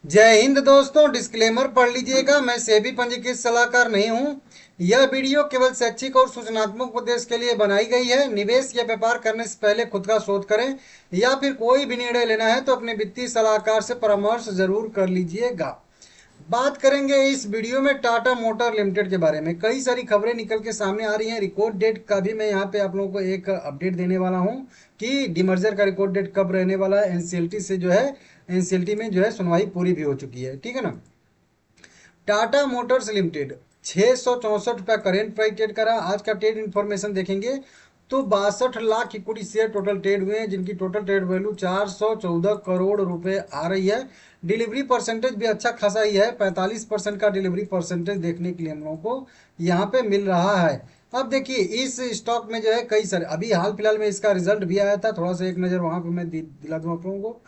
जय हिंद दोस्तों। डिस्क्लेमर पढ़ लीजिएगा। मैं सेबी पंजीकृत सलाहकार नहीं हूं। यह वीडियो केवल शैक्षिक और सूचनात्मक उद्देश्य के लिए बनाई गई है। निवेश या व्यापार करने से पहले खुद का शोध करें या फिर कोई भी निर्णय लेना है तो अपने वित्तीय सलाहकार से परामर्श जरूर कर लीजिएगा। बात करेंगे इस वीडियो में टाटा मोटर लिमिटेड के बारे में। कई सारी खबरें निकल के सामने आ रही हैं। रिकॉर्ड डेट का भी मैं यहाँ पे आप लोगों को एक अपडेट देने वाला हूँ कि डिमर्जर का रिकॉर्ड डेट कब रहने वाला है। एनसीएलटी से जो है, एनसीएलटी में जो है सुनवाई पूरी भी हो चुकी है, ठीक है ना। टाटा मोटर्स लिमिटेड 664 रुपया करेंट प्राइस ट्रेड करा। आज का ट्रेड इन्फॉर्मेशन देखेंगे तो 62 lakh equity share total trade हुए हैं, जिनकी टोटल ट्रेड वैल्यू 414 करोड़ रुपए आ रही है। डिलीवरी परसेंटेज भी अच्छा खासा ही है, 45% का डिलीवरी परसेंटेज देखने के लिए हम लोगों को यहाँ पे मिल रहा है। अब देखिए इस स्टॉक में जो है कई सारे, अभी हाल फिलहाल में इसका रिजल्ट भी आया था, थोड़ा सा एक नज़र वहाँ पे मैं दिला दूँ आप लोगों को।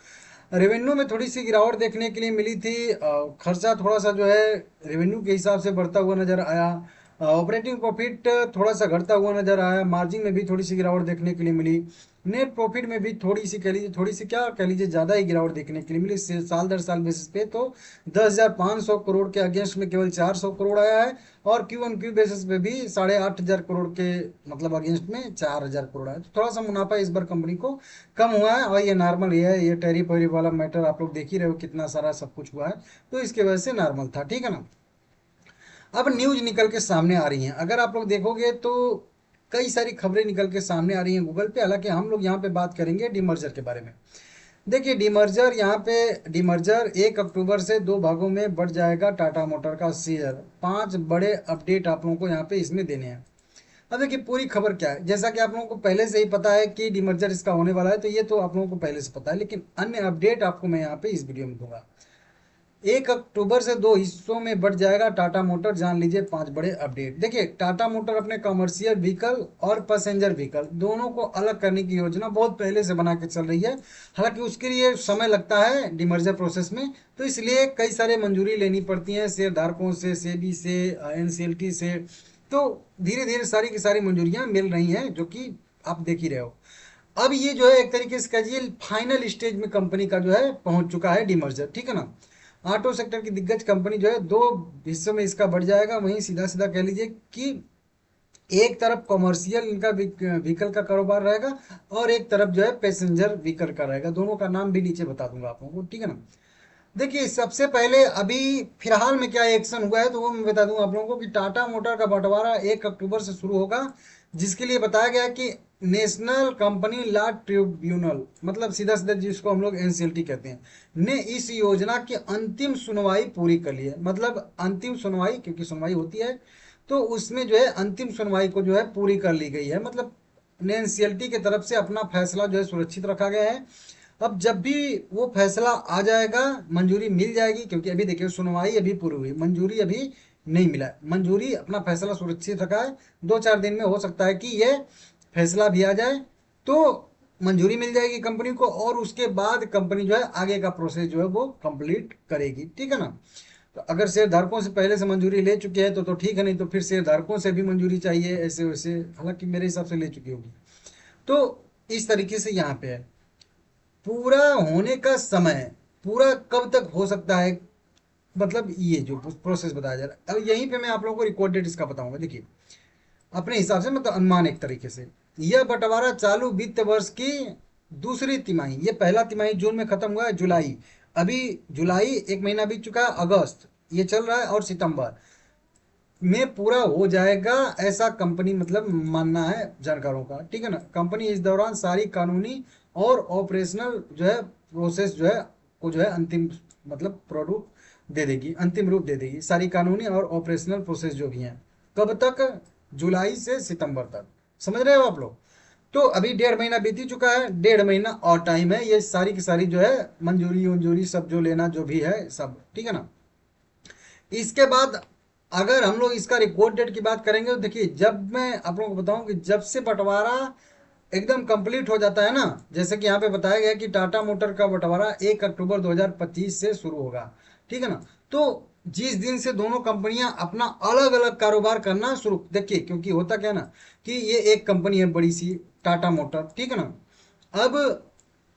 रेवेन्यू में थोड़ी सी गिरावट देखने के लिए मिली थी। खर्चा थोड़ा सा जो है रेवेन्यू के हिसाब से बढ़ता हुआ नजर आया। ऑपरेटिंग प्रॉफिट थोड़ा सा घटता हुआ नजर आया। मार्जिन में भी थोड़ी सी गिरावट देखने के लिए मिली। नेट प्रॉफिट में भी थोड़ी सी कह लीजिए, थोड़ी सी क्या कह लीजिए, ज़्यादा ही गिरावट देखने के लिए मिली। साल दर साल बेसिस पे तो 10,500 करोड़ के अगेंस्ट में केवल 400 करोड़ आया है। और क्यू ऑन क्यू बेसिस पे भी 8,500 करोड़ के मतलब अगेंस्ट में 4,000 करोड़ आया। तो थोड़ा सा मुनाफा इस बार कंपनी को कम हुआ है। और ये नॉर्मल ही है, ये टैरिफ वैरिफ वाला मैटर आप लोग देख ही रहे हो, कितना सारा सब कुछ हुआ है। तो इसके वजह से नॉर्मल था, ठीक है ना। अब न्यूज निकल के सामने आ रही हैं, अगर आप लोग देखोगे तो कई सारी खबरें निकल के सामने आ रही हैं गूगल पे। हालांकि हम लोग यहाँ पे बात करेंगे डीमर्जर के बारे में। देखिए डीमर्जर, यहाँ पे डीमर्जर 1 अक्टूबर से दो भागों में बढ़ जाएगा टाटा मोटर का शेयर। 5 बड़े अपडेट आप लोगों को यहाँ पे इसमें देने हैं। अब देखिए पूरी खबर क्या है, जैसा कि आप लोगों को पहले से ही पता है कि डीमर्जर इसका होने वाला है, तो ये तो आप लोगों को पहले से पता है, लेकिन अन्य अपडेट आपको मैं यहाँ पे इस वीडियो में दूंगा। 1 अक्टूबर से दो हिस्सों में बढ़ जाएगा टाटा मोटर, जान लीजिए 5 बड़े अपडेट। देखिए टाटा मोटर अपने कमर्शियल व्हीकल और पैसेंजर व्हीकल दोनों को अलग करने की योजना बहुत पहले से बना के चल रही है। हालांकि उसके लिए समय लगता है डिमर्जर प्रोसेस में, तो इसलिए कई सारे मंजूरी लेनी पड़ती है शेयर धारकों से, सेबी से, एनसीएलटी से। तो धीरे धीरे सारी की सारी मंजूरियां मिल रही हैं, जो कि आप देख ही रहे हो। अब ये जो है एक तरीके से कहिए फाइनल स्टेज में कंपनी का जो है पहुंच चुका है डीमर्जर, ठीक है ना। ऑटो सेक्टर की दिग्गज कंपनी जो है दो हिस्सों में इसका बढ़ जाएगा। वहीं सीधा सीधा कह लीजिए कि एक तरफ कॉमर्शियल इनका व्हीकल का कारोबार रहेगा और एक तरफ जो है पैसेंजर व्हीकल का रहेगा। दोनों का नाम भी नीचे बता दूंगा आप लोगों को, ठीक है ना। देखिए सबसे पहले अभी फिलहाल में क्या एक्शन हुआ है तो वो मैं बता दूं आप लोगों को कि टाटा मोटर का बंटवारा 1 अक्टूबर से शुरू होगा, जिसके लिए बताया गया कि नेशनल कंपनी लॉ ट्रिब्यूनल, मतलब सीधा सीधा जिसको हम लोग एनसीएलटी कहते हैं, ने इस योजना की अंतिम सुनवाई पूरी कर ली है। मतलब अंतिम सुनवाई, क्योंकि सुनवाई होती है तो उसमें जो है अंतिम सुनवाई को जो है पूरी कर ली गई है। मतलब एनसीएलटी की तरफ से अपना फैसला जो है सुरक्षित रखा गया है। अब जब भी वो फैसला आ जाएगा, मंजूरी मिल जाएगी, क्योंकि अभी देखिए सुनवाई अभी पूरी हुई, मंजूरी अभी नहीं मिला है। मंजूरी अपना फैसला सुरक्षित रखा है। 2-4 दिन में हो सकता है कि ये फैसला भी आ जाए, तो मंजूरी मिल जाएगी कंपनी को और उसके बाद कंपनी जो है आगे का प्रोसेस जो है वो कंप्लीट करेगी, ठीक है ना। तो अगर शेयर धारकों से पहले से मंजूरी ले चुके हैं तो ठीक है, नहीं तो फिर शेयर धारकों से भी मंजूरी चाहिए, ऐसे वैसे। हालांकि मेरे हिसाब से ले चुकी होगी। तो इस तरीके से यहाँ पे है पूरा होने का समय, पूरा कब तक हो सकता है, मतलब ये जो प्रोसेस बताया जा रहा है। अब यहीं पे मैं आप लोगों को रिकॉर्ड डेट इसका बताऊंगा। देखिए अपने हिसाब से, मतलब अनुमान एक तरीके से, यह बंटवारा चालू वित्त वर्ष की दूसरी तिमाही, ये पहला तिमाही जून में खत्म हुआ है, जुलाई, अभी जुलाई एक महीना बीत चुका है, अगस्त ये चल रहा है और सितंबर में पूरा हो जाएगा, ऐसा कंपनी मतलब मानना है जानकारों का, ठीक है ना। कंपनी इस दौरान सारी कानूनी और ऑपरेशनल जो है प्रोसेस जो है को जो है अंतिम मतलब प्रारूप दे देगी, अंतिम रूप दे देगी। सारी कानूनी और ऑपरेशनल प्रोसेस जो भी हैं, कब तक, जुलाई से सितंबर तक, समझ रहे हो आप लोग। तो अभी 1.5 महीना बीत ही चुका है, 1.5 महीना और टाइम है, ये सारी की सारी जो है मंजूरी उंजूरी सब जो लेना जो भी है सब, ठीक है ना। इसके बाद अगर हम लोग इसका रिकॉर्ड डेट की बात करेंगे तो देखिए, जब मैं आप लोगों को बताऊं कि जब से बंटवारा एकदम कंप्लीट हो जाता है ना, जैसे कि यहाँ पे बताया गया कि टाटा मोटर का बंटवारा 1 अक्टूबर 2025 से शुरू होगा, ठीक है ना। तो जिस दिन से दोनों कंपनियां अपना अलग अलग कारोबार करना शुरू, देखिए क्योंकि होता क्या ना कि ये एक कंपनी है बड़ी सी टाटा मोटर, ठीक है ना। अब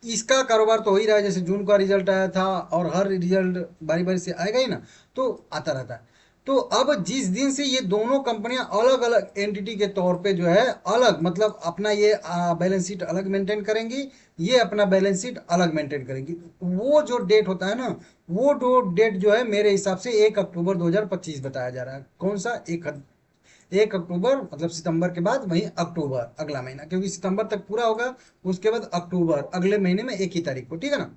इसका कारोबार तो हो ही रहा है, जैसे जून का रिजल्ट आया था और हर रिजल्ट बारी बारी से आएगा ही ना, तो आता रहता है। तो अब जिस दिन से ये दोनों कंपनियां अलग अलग एंटिटी के तौर पे जो है अलग, मतलब अपना ये बैलेंस शीट अलग मेंटेन करेंगी, ये अपना बैलेंस शीट अलग मेंटेन करेंगी, वो जो डेट होता है ना, वो डेट जो है मेरे हिसाब से 1 अक्टूबर 2025 बताया जा रहा है। कौन सा? 1 अक्टूबर, मतलब सितंबर के बाद वही अक्टूबर अगला महीना, क्योंकि सितंबर तक पूरा होगा, उसके बाद अक्टूबर अगले महीने में 1 ही तारीख को, ठीक है ना,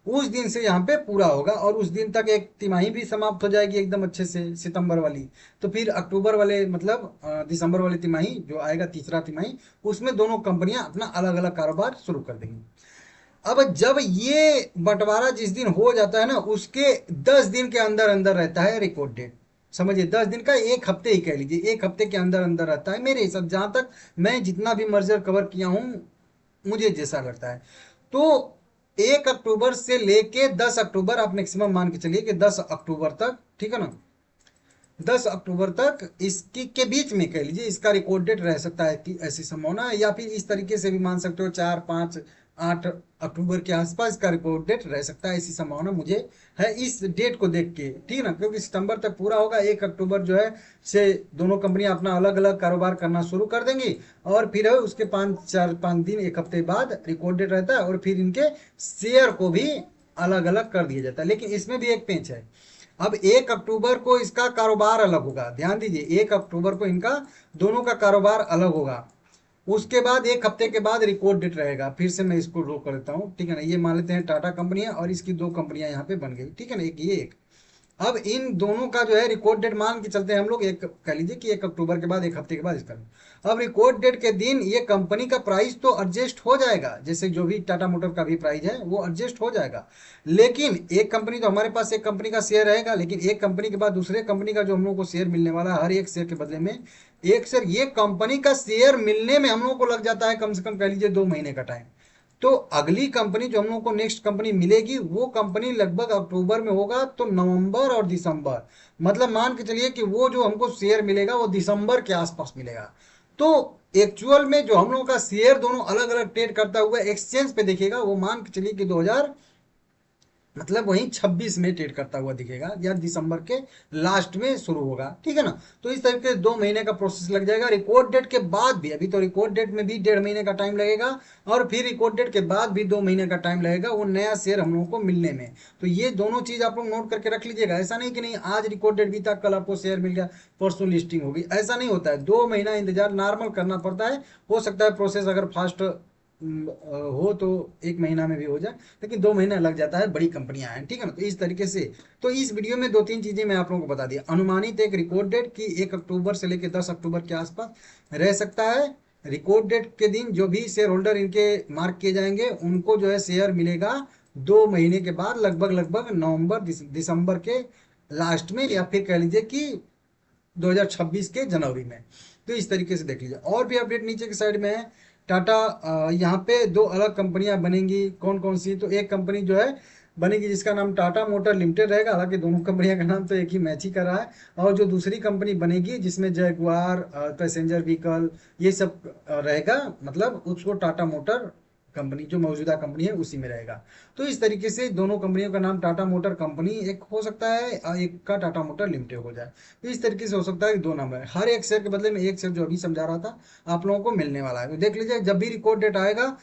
उस दिन से यहाँ पे पूरा होगा। और उस दिन तक एक तिमाही भी समाप्त हो जाएगी एकदम अच्छे से, सितंबर वाली। तो फिर अक्टूबर वाले, मतलब दिसंबर वाली तिमाही जो आएगा, तीसरा तिमाही, उसमें दोनों कंपनियां अपना अलग अलग कारोबार शुरू कर देंगी। अब जब ये बंटवारा जिस दिन हो जाता है ना, उसके 10 दिन के अंदर अंदर रहता है रिकॉर्ड डेट। समझिए, 10 दिन का, 1 हफ्ते ही कह लीजिए, 1 हफ्ते के अंदर अंदर रहता है मेरे हिसाब, जहां तक मैं जितना भी मर्जर कवर किया हूं, मुझे जैसा लगता है। तो 1 अक्टूबर से लेके 10 अक्टूबर आप मैक्सिमम मान के चलिए कि 10 अक्टूबर तक, ठीक है ना, 10 अक्टूबर तक इसकी के बीच में कह लीजिए इसका रिकॉर्ड डेट रह सकता है कि ऐसी संभावना है, या फिर इस तरीके से भी मान सकते हो 4, 5, 8 अक्टूबर के आसपास इसका रिकॉर्ड डेट रह सकता है, ऐसी संभावना मुझे है इस डेट को देख के, ठीक है ना, क्योंकि सितंबर तक पूरा होगा। 1 अक्टूबर जो है से दोनों कंपनियां अपना अलग अलग कारोबार करना शुरू कर देंगी, और फिर उसके 5, 4, 5 दिन, 1 हफ्ते बाद रिकॉर्ड डेट रहता है, और फिर इनके शेयर को भी अलग अलग कर दिया जाता है। लेकिन इसमें भी एक पेंच है, अब 1 अक्टूबर को इसका कारोबार अलग होगा, ध्यान दीजिए, 1 अक्टूबर को इनका दोनों का कारोबार अलग होगा। उसके बाद 1 हफ्ते के बाद रिकॉर्ड डेट रहेगा। फिर से मैं इसको ड्रॉ कर देता हूँ, ठीक है ना, ये मान लेते हैं टाटा कंपनी है और इसकी 2 कंपनियां यहाँ पे बन गई, ठीक है ना, एक ये एक। अब इन दोनों का जो है रिकॉर्ड डेट मान के चलते हैं हम लोग, एक कह लीजिए कि 1 अक्टूबर के बाद, 1 हफ्ते के बाद इसका। अब रिकॉर्ड डेट के दिन ये कंपनी का प्राइस तो एडजस्ट हो जाएगा, जैसे जो भी टाटा मोटर का भी प्राइस है वो एडजस्ट हो जाएगा। लेकिन एक कंपनी, तो हमारे पास एक कंपनी का शेयर रहेगा, लेकिन एक कंपनी के बाद दूसरे कंपनी का जो हम लोग को शेयर मिलने वाला है, हर एक शेयर के बदले में एक शेयर, ये कंपनी का शेयर मिलने में हम लोग को लग जाता है कम से कम कह लीजिए 2 महीने का टाइम। तो अगली कंपनी जो हम लोग को नेक्स्ट कंपनी मिलेगी, वो कंपनी लगभग अक्टूबर में होगा, तो नवंबर और दिसंबर, मतलब मान के चलिए कि वो जो हमको शेयर मिलेगा वो दिसंबर के आसपास मिलेगा। तो एक्चुअल में जो हम लोगों का शेयर दोनों अलग अलग ट्रेड करता हुआ एक्सचेंज पे दिखेगा, वो मान के चलिए कि 2000, मतलब वही 26 में ट्रेड करता हुआ दिखेगा, या दिसंबर के लास्ट में शुरू होगा, ठीक है ना। तो इस तरीके से 2 महीने का प्रोसेस लग जाएगा। रिकॉर्ड डेट के बाद भी, अभी तो रिकॉर्ड डेट में भी 1.5 महीने का टाइम लगेगा, और फिर रिकॉर्ड डेट के बाद भी 2 महीने का टाइम लगेगा वो नया शेयर हम लोगों को मिलने में। तो ये दोनों चीज आप लोग नोट करके रख लीजिएगा। ऐसा नहीं कि नहीं आज रिकॉर्ड डेट बीता, कल आपको शेयर मिल गया, परसों लिस्टिंग होगी, ऐसा नहीं होता है। 2 महीना इंतजार नॉर्मल करना पड़ता है। हो सकता है प्रोसेस अगर फास्ट हो तो 1 महीना में भी हो जाए, लेकिन 2 महीना लग जाता है, बड़ी कंपनियां हैं, ठीक है ना। तो इस तरीके से, तो इस वीडियो में 2-3 चीजें मैं आप लोगों को बता दिया। अनुमानित एक रिकॉर्ड डेट की 1 अक्टूबर से लेकर 10 अक्टूबर के आसपास रह सकता है। रिकॉर्ड डेट के दिन जो भी शेयर होल्डर इनके मार्क किए जाएंगे, उनको जो है शेयर मिलेगा 2 महीने के बाद, लगभग लगभग नवंबर दिसंबर के लास्ट में, या फिर कह लीजिए कि 2026 के जनवरी में। तो इस तरीके से देख लीजिए। और भी अपडेट नीचे की साइड में है। टाटा, यहाँ पे 2 अलग कंपनियां बनेंगी, कौन कौन सी? तो एक कंपनी जो है बनेगी जिसका नाम टाटा मोटर लिमिटेड रहेगा, हालांकि दोनों कंपनियों का नाम तो एक ही मैच ही कर रहा है। और जो दूसरी कंपनी बनेगी जिसमें जैगुआर पैसेंजर व्हीकल ये सब रहेगा, मतलब उसको टाटा मोटर कंपनी, जो मौजूदा कंपनी है उसी में रहेगा। तो इस तरीके से दोनों कंपनियों का नाम टाटा मोटर कंपनी एक हो सकता है, और एक का टाटा मोटर लिमिटेड हो जाए। तो इस तरीके से हो सकता है कि 2 नाम है, हर एक शेयर के बदले में एक शेयर जो अभी समझा रहा था आप लोगों को मिलने वाला है। तो देख लीजिए, जब भी रिकॉर्ड डेट आएगा,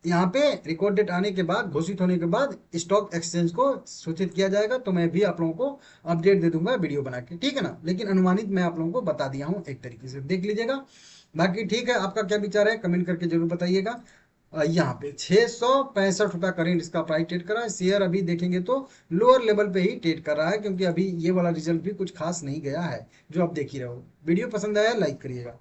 यहाँ पे रिकॉर्ड डेट आने के बाद, घोषित होने के बाद स्टॉक एक्सचेंज को सूचित किया जाएगा, तो मैं भी आप लोगों को अपडेट दे दूंगा वीडियो बना के, ठीक है ना। लेकिन अनुमानित मैं आप लोगों को बता दिया हूँ एक तरीके से, देख लीजिएगा। बाकी ठीक है, आपका क्या विचार है कमेंट करके जरूर बताइएगा। यहाँ पे 665 रुपया करेंट इसका प्राइस ट्रेड कर रहा है। शेयर अभी देखेंगे तो लोअर लेवल पे ही ट्रेड कर रहा है, क्योंकि अभी ये वाला रिजल्ट भी कुछ खास नहीं गया है, जो आप देख ही रहे हो। वीडियो पसंद आया लाइक करिएगा।